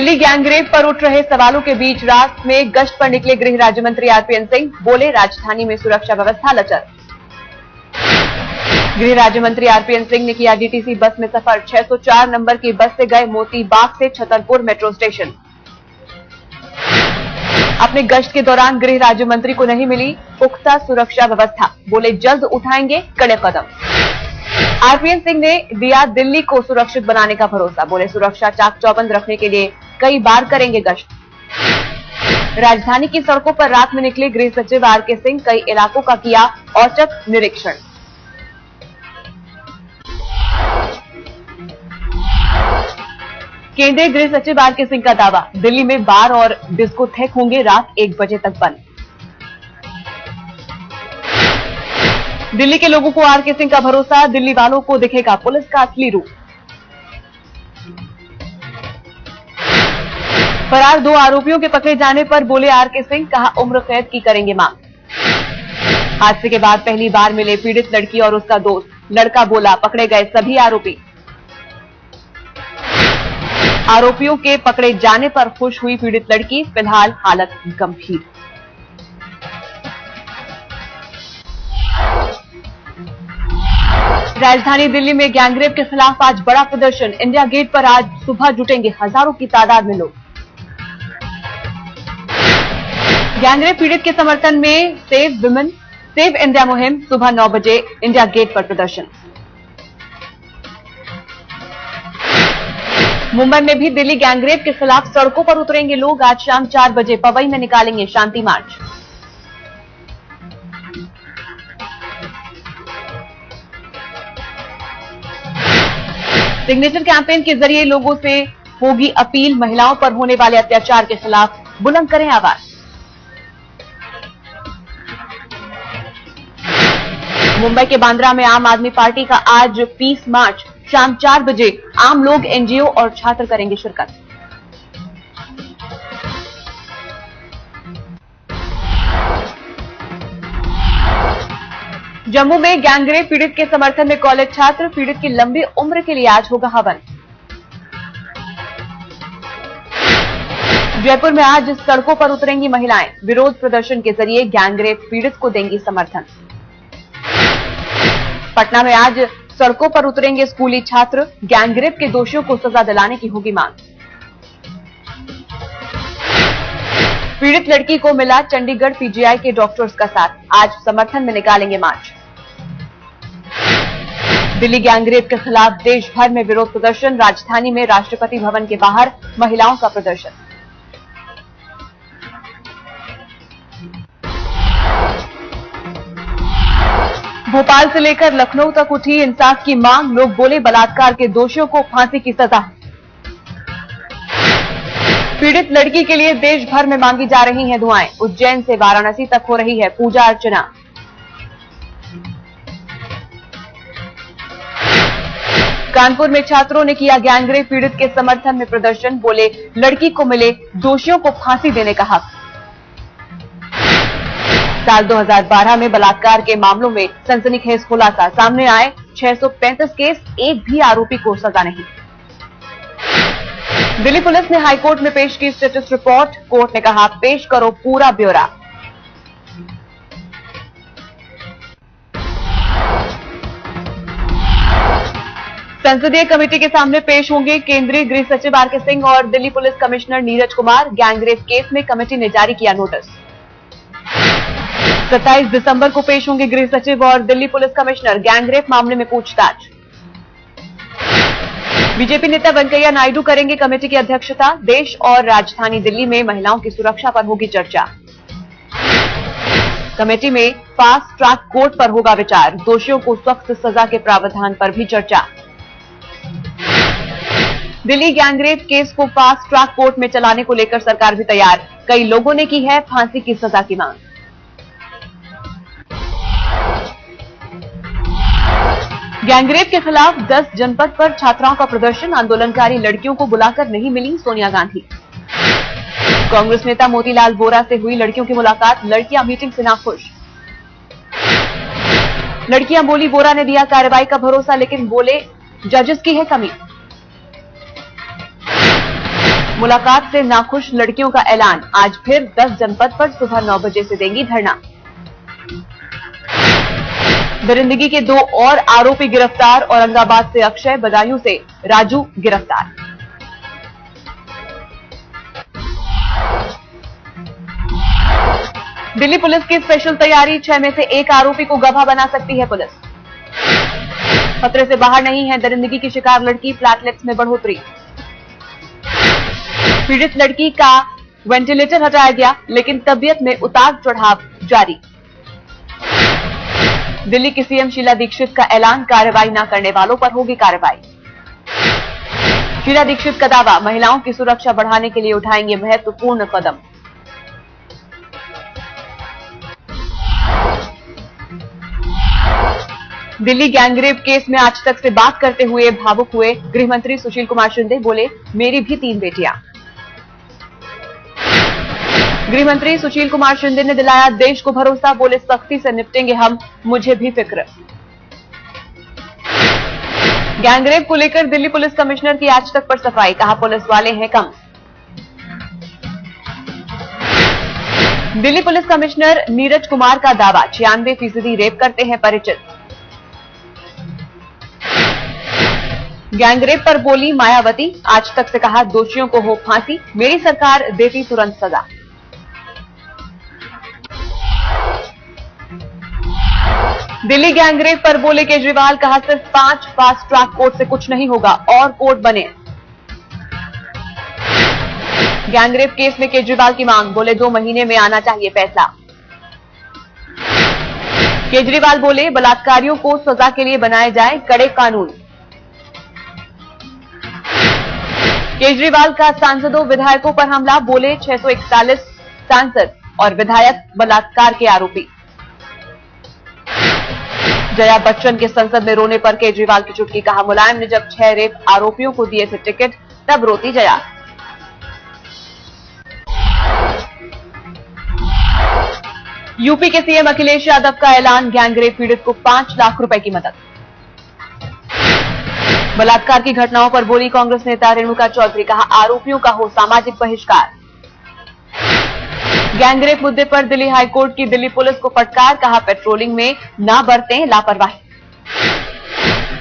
Delhi gangrape पर उठ रहे सवालों के बीच रात में गश्त पर निकले गृह राज्य मंत्री आरपीएन सिंह, बोले राजधानी में सुरक्षा व्यवस्था लचर। गृह राज्य मंत्री आरपीएन सिंह ने किया डीटीसी बस में सफर। 604 नंबर की बस से गए मोती बाग से छतरपुर मेट्रो स्टेशन। अपने गश्त के दौरान गृह राज्य मंत्री को नहीं मिली पुख्ता सुरक्षा व्यवस्था, बोले जल्द उठाएंगे कड़े कदम। आरपीएन सिंह ने दिया दिल्ली को सुरक्षित बनाने का भरोसा, बोले सुरक्षा चाक चौबंद रखने के लिए कई बार करेंगे गश्त। राजधानी की सड़कों पर रात में निकले गृह सचिव आरके सिंह, कई इलाकों का किया औचक निरीक्षण। केंद्रीय गृह सचिव आरके सिंह का दावा, दिल्ली में बार और डिस्कोथेक होंगे रात 1 बजे तक बंद। दिल्ली के लोगों को आरके सिंह का भरोसा, दिल्ली वालों को दिखेगा पुलिस का असली रूप। फरार 2 आरोपियों के पकड़े जाने पर बोले आरके सिंह, कहा उम्र कैद की करेंगे मांग। हादसे के बाद पहली बार मिले पीड़ित लड़की और उसका दोस्त, लड़का बोला पकड़े गए सभी आरोपी। आरोपियों के पकड़े जाने पर खुश हुई पीड़ित लड़की, फिलहाल हालत गंभीर। राजधानी दिल्ली में गैंगरेप के खिलाफ आज बड़ा प्रदर्शन। इंडिया गेट पर आज सुबह जुटेंगे हजारों की तादाद में लोग। गैंगरेप पीड़ित के समर्थन में सेव विमेन सेव इंडिया मुहिम, सुबह 9 बजे इंडिया गेट पर प्रदर्शन। मुंबई में भी दिल्ली गैंगरेप के खिलाफ सड़कों पर उतरेंगे लोग। आज शाम 4 बजे पवई में निकालेंगे शांति मार्च। सिग्नेचर कैंपेन के जरिए लोगों से होगी अपील, महिलाओं पर होने वाले अत्याचार के खिलाफ बुलंद करें आवाज। मुंबई के बांद्रा में आम आदमी पार्टी का आज पीस मार्च, शाम 4 बजे आम लोग, एनजीओ और छात्र करेंगे शिरकत। जम्मू में गैंगरेप पीड़ित के समर्थन में कॉलेज छात्र, पीड़ित की लंबी उम्र के लिए आज होगा हवन। जयपुर में आज सड़कों पर उतरेंगी महिलाएं, विरोध प्रदर्शन के जरिए गैंगरेप पीड़ित को देंगी समर्थन। पटना में आज सड़कों पर उतरेंगे स्कूली छात्र, गैंगरेप के दोषियों को सजा दिलाने की होगी मांग। पीड़ित लड़की को मिला चंडीगढ़ पीजीआई के डॉक्टर्स का साथ, आज समर्थन में निकालेंगे मार्च। दिल्ली गैंगरेप के खिलाफ देश भर में विरोध प्रदर्शन, राजधानी में राष्ट्रपति भवन के बाहर महिलाओं का प्रदर्शन। भोपाल से लेकर लखनऊ तक उठी इंसाफ की मांग, लोग बोले बलात्कार के दोषियों को फांसी की सजा। पीड़ित लड़की के लिए देश भर में मांगी जा रही हैं दुआएं, उज्जैन से वाराणसी तक हो रही है पूजा अर्चना। कानपुर में छात्रों ने किया गैंगरेप पीड़ित के समर्थन में प्रदर्शन, बोले लड़की को मिले दोषियों को फांसी देने का हक। साल 2012 में बलात्कार के मामलों में सनसनीखेज खुलासा, सामने आए 635 केस, एक भी आरोपी को सजा नहीं। दिल्ली पुलिस ने हाईकोर्ट में पेश की स्टेटस रिपोर्ट, कोर्ट ने कहा पेश करो पूरा ब्यौरा। संसदीय कमेटी के सामने पेश होंगे केंद्रीय गृह सचिव आरके सिंह और Delhi police commissioner Neeraj Kumar. Gangrape case में कमेटी ने जारी किया नोटिस। 27 दिसंबर को पेश होंगे गृह सचिव और दिल्ली पुलिस कमिश्नर, गैंगरेप मामले में पूछताछ। बीजेपी नेता वेंकैया नायडू करेंगे कमेटी की अध्यक्षता, देश और राजधानी दिल्ली में महिलाओं की सुरक्षा पर होगी चर्चा। कमेटी में फास्ट ट्रैक कोर्ट पर होगा विचार, दोषियों को सख्त सजा के प्रावधान पर भी चर्चा। दिल्ली गैंगरेप केस को फास्ट ट्रैक कोर्ट में चलाने को लेकर सरकार भी तैयार, कई लोगों ने की है फांसी की सजा की मांग। गैंगरेप के खिलाफ 10 जनपद पर छात्राओं का प्रदर्शन, आंदोलनकारी लड़कियों को बुलाकर नहीं मिली सोनिया गांधी। कांग्रेस नेता मोतीलाल वोरा से हुई लड़कियों की मुलाकात, लड़कियां मीटिंग से नाखुश। लड़कियां बोली वोरा ने दिया कार्रवाई का भरोसा, लेकिन बोले जजेस की है कमी। मुलाकात से नाखुश लड़कियों का ऐलान, आज फिर 10 जनपद पर सुबह 9 बजे से देंगी धरना। दरिंदगी के 2 और आरोपी गिरफ्तार, औरंगाबाद से अक्षय, बदायूं से राजू गिरफ्तार। दिल्ली पुलिस की स्पेशल तैयारी, 6 में से 1 आरोपी को गवाह बना सकती है पुलिस। खतरे से बाहर नहीं है दरिंदगी की शिकार लड़की, प्लेटलेट्स में बढ़ोतरी। पीड़ित लड़की का वेंटिलेटर हटाया गया, लेकिन तबीयत में उतार चढ़ाव जारी। दिल्ली की सीएम शीला दीक्षित का ऐलान, कार्रवाई न करने वालों पर होगी कार्रवाई। शीला दीक्षित का दावा, महिलाओं की सुरक्षा बढ़ाने के लिए उठाएंगे महत्वपूर्ण कदम। दिल्ली गैंगरेप केस में आज तक से बात करते हुए भावुक हुए गृह मंत्री सुशील कुमार शिंदे, बोले मेरी भी 3 बेटियां। गृह मंत्री सुशील कुमार शिंदे ने दिलाया देश को भरोसा, बोले सख्ती से निपटेंगे हम, मुझे भी फिक्र। गैंगरेप को लेकर दिल्ली पुलिस कमिश्नर की आज तक पर सफाई, कहा पुलिस वाले हैं कम। दिल्ली पुलिस कमिश्नर नीरज कुमार का दावा, 96% रेप करते हैं परिचित। गैंगरेप पर बोली मायावती, आज तक से कहा दोषियों को हो फांसी, मेरी सरकार देती तुरंत सजा। दिल्ली गैंगरेप पर बोले केजरीवाल, कहा सिर्फ 5 फास्ट ट्रैक कोर्ट से कुछ नहीं होगा, और कोर्ट बने। गैंगरेप केस में केजरीवाल की मांग, बोले 2 महीने में आना चाहिए फैसला। केजरीवाल बोले बलात्कारियों को सजा के लिए बनाए जाए कड़े कानून। केजरीवाल का सांसदों विधायकों पर हमला, बोले 641 सांसद और विधायक बलात्कार के आरोपी। जया बच्चन के संसद में रोने पर केजरीवाल की चुटकी, कहा मुलायम ने जब 6 रेप आरोपियों को दिए थे टिकट तब रोती जया। यूपी के सीएम अखिलेश यादव का ऐलान, गैंगरेप पीड़ित को 5 लाख रुपए की मदद। बलात्कार की घटनाओं पर बोली कांग्रेस नेता रेणुका चौधरी, कहा आरोपियों का हो सामाजिक बहिष्कार। गैंगरेप मुद्दे पर दिल्ली हाईकोर्ट की दिल्ली पुलिस को फटकार, कहा पेट्रोलिंग में ना बरतें लापरवाही।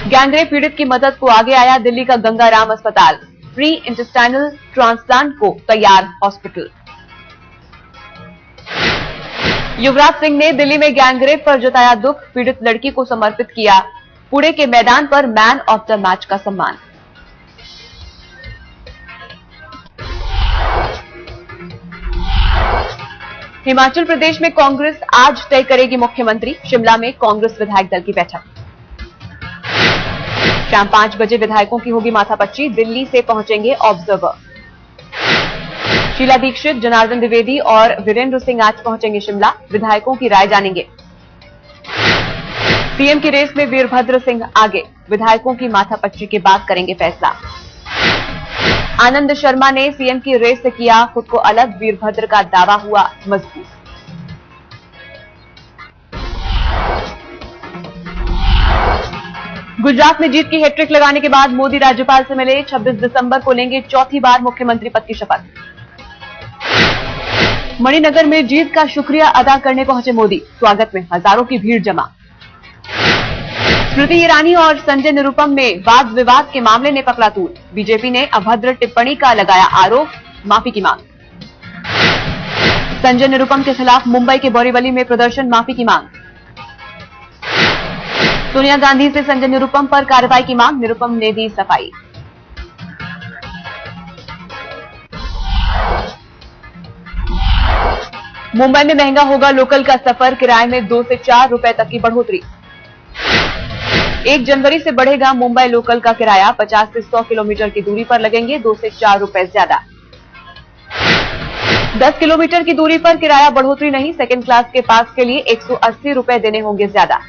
गैंगरेप पीड़ित की मदद को आगे आया दिल्ली का गंगाराम अस्पताल, प्री इंटेस्टाइनल ट्रांसप्लांट को तैयार हॉस्पिटल। युवराज सिंह ने दिल्ली में गैंगरेप पर जताया दुख, पीड़ित लड़की को समर्पित किया पुणे के मैदान पर मैन ऑफ द मैच का सम्मान। हिमाचल प्रदेश में कांग्रेस आज तय करेगी मुख्यमंत्री, शिमला में कांग्रेस विधायक दल की बैठक। शाम 5 बजे विधायकों की होगी माथापच्ची, दिल्ली से पहुंचेंगे ऑब्जर्वर। शीला दीक्षित, जनार्दन द्विवेदी और वीरेंद्र सिंह आज पहुंचेंगे शिमला, विधायकों की राय जानेंगे। सीएम की रेस में वीरभद्र सिंह आगे, विधायकों की माथापच्ची के बाद करेंगे फैसला। आनंद शर्मा ने सीएम की रेस से किया खुद को अलग, वीरभद्र का दावा हुआ मजबूत। गुजरात में जीत की हैट्रिक लगाने के बाद मोदी राज्यपाल से मिले, 26 दिसंबर को लेंगे चौथी बार मुख्यमंत्री पद की शपथ। मणिनगर में जीत का शुक्रिया अदा करने पहुंचे मोदी, स्वागत में हजारों की भीड़ जमा। स्मृति ईरानी और संजय निरुपम में वाद विवाद के मामले ने पकड़ा तूल, बीजेपी ने अभद्र टिप्पणी का लगाया आरोप, माफी की मांग। संजय निरुपम के खिलाफ मुंबई के बोरीवली में प्रदर्शन, माफी की मांग। सोनिया गांधी से संजय निरुपम पर कार्रवाई की मांग, निरुपम ने दी सफाई। मुंबई में महंगा होगा लोकल का सफर, किराए में 2 से 4 रुपए तक की बढ़ोतरी। 1 जनवरी से बढ़ेगा मुंबई लोकल का किराया, 50 से 100 किलोमीटर की दूरी पर लगेंगे 2 से 4 रुपए ज्यादा। 10 किलोमीटर की दूरी पर किराया बढ़ोतरी नहीं, सेकंड क्लास के पास के लिए 180 रुपए देने होंगे ज्यादा।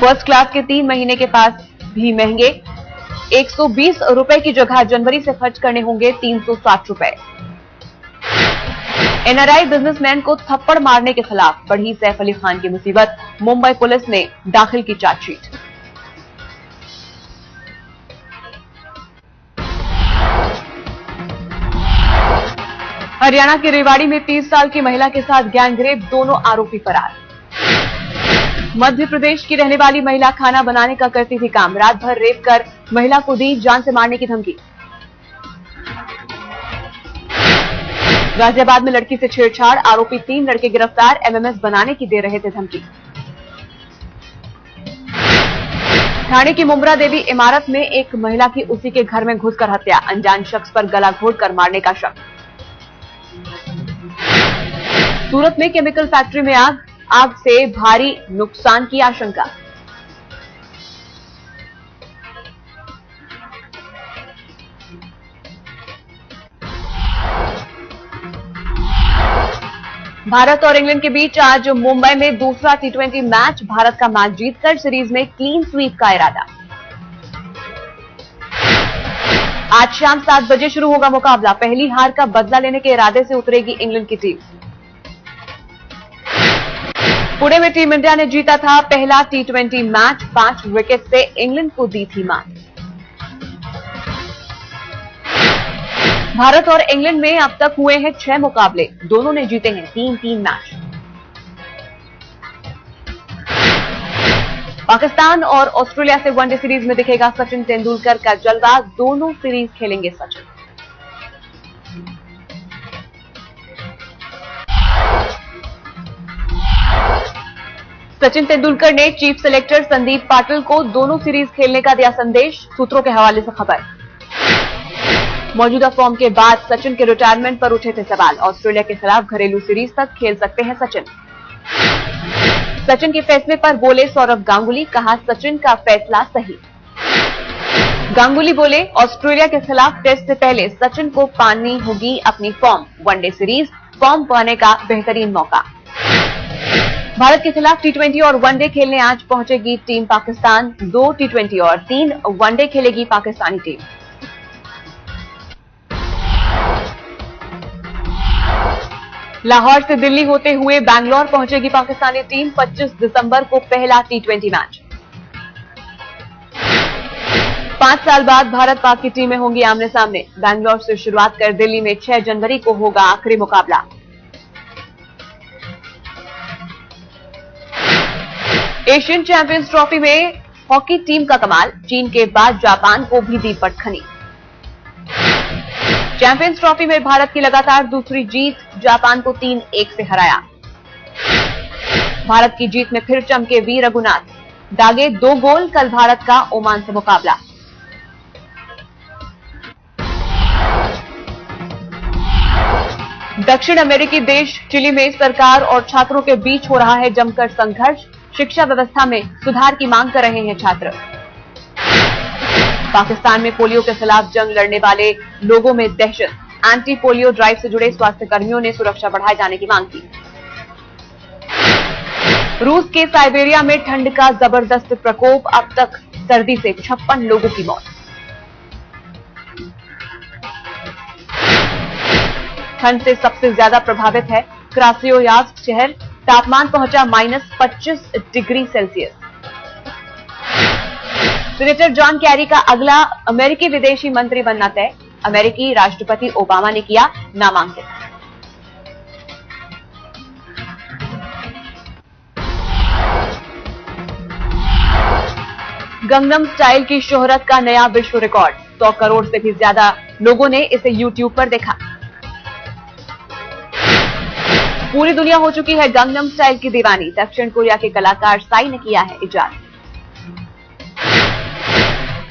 फर्स्ट क्लास के 3 महीने के पास भी महंगे, 120 रुपए की जगह जनवरी से खर्च करने होंगे 360 रुपए। एनआरआई बिजनेसमैन को थप्पड़ मारने के खिलाफ बढ़ी सैफ अली खान की मुसीबत, मुंबई पुलिस ने दाखिल की चार्जशीट। हरियाणा के रेवाड़ी में 30 साल की महिला के साथ गैंगरेप, दोनों आरोपी फरार। मध्य प्रदेश की रहने वाली महिला खाना बनाने का करती थी काम, रात भर रेप कर महिला को दी जान से मारने की धमकी। गाजियाबाद में लड़की से छेड़छाड़, आरोपी 3 लड़के गिरफ्तार, एमएमएस बनाने की दे रहे थे धमकी। ठाणे की मुमरा देवी इमारत में एक महिला की उसी के घर में घुसकर हत्या, अनजान शख्स पर गला घोंटकर मारने का शक। सूरत में केमिकल फैक्ट्री में आग से भारी नुकसान की आशंका। भारत और इंग्लैंड के बीच आज मुंबई में दूसरा टी20 मैच, भारत का मैच जीतकर सीरीज में क्लीन स्वीप का इरादा। आज शाम 7 बजे शुरू होगा मुकाबला, पहली हार का बदला लेने के इरादे से उतरेगी इंग्लैंड की टीम। पुणे में टीम इंडिया ने जीता था पहला टी20 मैच, 5 विकेट से इंग्लैंड को दी थी मात। भारत और इंग्लैंड में अब तक हुए हैं 6 मुकाबले, दोनों ने जीते हैं 3-3 मैच। पाकिस्तान और ऑस्ट्रेलिया से वनडे सीरीज में दिखेगा सचिन तेंदुलकर का जलवा, दोनों सीरीज खेलेंगे सचिन। सचिन तेंदुलकर ने चीफ सेलेक्टर संदीप पाटिल को दोनों सीरीज खेलने का दिया संदेश, सूत्रों के हवाले से खबर। मौजूदा फॉर्म के बाद सचिन के रिटायरमेंट पर उठे थे सवाल, ऑस्ट्रेलिया के खिलाफ घरेलू सीरीज तक खेल सकते हैं सचिन। सचिन के फैसले पर बोले सौरव गांगुली, कहा सचिन का फैसला सही। गांगुली बोले ऑस्ट्रेलिया के खिलाफ टेस्ट से पहले सचिन को पानी होगी अपनी फॉर्म, वनडे सीरीज फॉर्म पाने का बेहतरीन मौका। भारत के खिलाफ टी20 और वनडे खेलने आज पहुंचेगी टीम पाकिस्तान, 2 टी20 और 3 वनडे खेलेगी पाकिस्तानी टीम। लाहौर से दिल्ली होते हुए बैंगलोर पहुंचेगी पाकिस्तानी टीम, 25 दिसंबर को पहला टी20 मैच। 5 साल बाद भारत पाक की टीमें होंगी आमने सामने, बैंगलोर से शुरुआत कर दिल्ली में 6 जनवरी को होगा आखिरी मुकाबला। एशियन चैंपियंस ट्रॉफी में हॉकी टीम का कमाल, चीन के बाद जापान को भी दी पटखनी। चैंपियंस ट्रॉफी में भारत की लगातार दूसरी जीत, जापान को 3-1 से हराया। भारत की जीत में फिर चमके वीर रघुनाथ, दागे 2 गोल, कल भारत का ओमान से मुकाबला। दक्षिण अमेरिकी देश चिली में सरकार और छात्रों के बीच हो रहा है जमकर संघर्ष, शिक्षा व्यवस्था में सुधार की मांग कर रहे हैं छात्र। पाकिस्तान में पोलियो के खिलाफ जंग लड़ने वाले लोगों में दहशत, एंटी पोलियो ड्राइव से जुड़े स्वास्थ्य कर्मियों ने सुरक्षा बढ़ाए जाने की मांग की। रूस के साइबेरिया में ठंड का जबरदस्त प्रकोप, अब तक सर्दी से 56 लोगों की मौत। ठंड से सबसे ज्यादा प्रभावित है क्रास्नोयार्स्क शहर, तापमान पहुंचा -25 degree Celsius. Senator John Kerry का अगला अमेरिकी विदेशी मंत्री बनना तय, अमेरिकी राष्ट्रपति ओबामा ने किया नामांकित। गंगनम स्टाइल की शोहरत का नया विश्व रिकॉर्ड, 100 करोड़ से भी ज्यादा लोगों ने इसे यूट्यूब पर देखा। पूरी दुनिया हो चुकी है गंगनम स्टाइल की दीवानी, दक्षिण कोरिया के कलाकार साई ने किया है इजाद।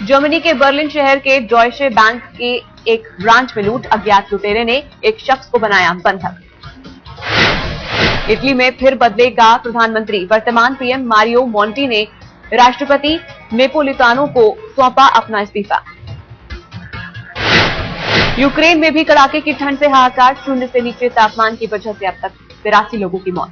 जर्मनी के बर्लिन शहर के डॉयशे बैंक के एक ब्रांच में लूट, अज्ञात लुटेरे ने एक शख्स को बनाया बंधक। इटली में फिर बदलेगा प्रधानमंत्री, वर्तमान पीएम मारियो मोंटी ने राष्ट्रपति नेपोलितानो को सौंपा अपना इस्तीफा। यूक्रेन में भी कड़ाके की ठंड से हाहाकार, 0 से नीचे तापमान की वजह से अब तक 83 लोगों की मौत।